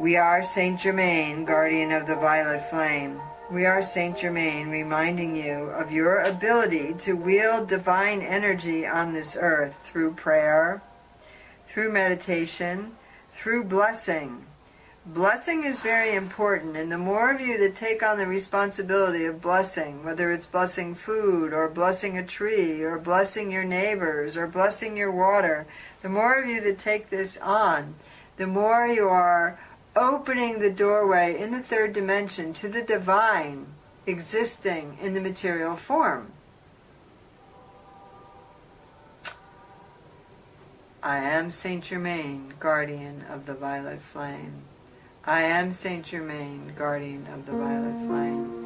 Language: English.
We are Saint Germain, guardian of the violet flame. We are Saint Germain, reminding you of your ability to wield divine energy on this earth through prayer, through meditation, through blessing. Blessing is very important, and the more of you that take on the responsibility of blessing, whether it's blessing food, or blessing a tree, or blessing your neighbors, or blessing your water, the more of you that take this on, the more you are opening the doorway in the third dimension to the divine existing in the material form. I am Saint Germain, guardian of the violet flame. I am Saint Germain, guardian of the violet flame.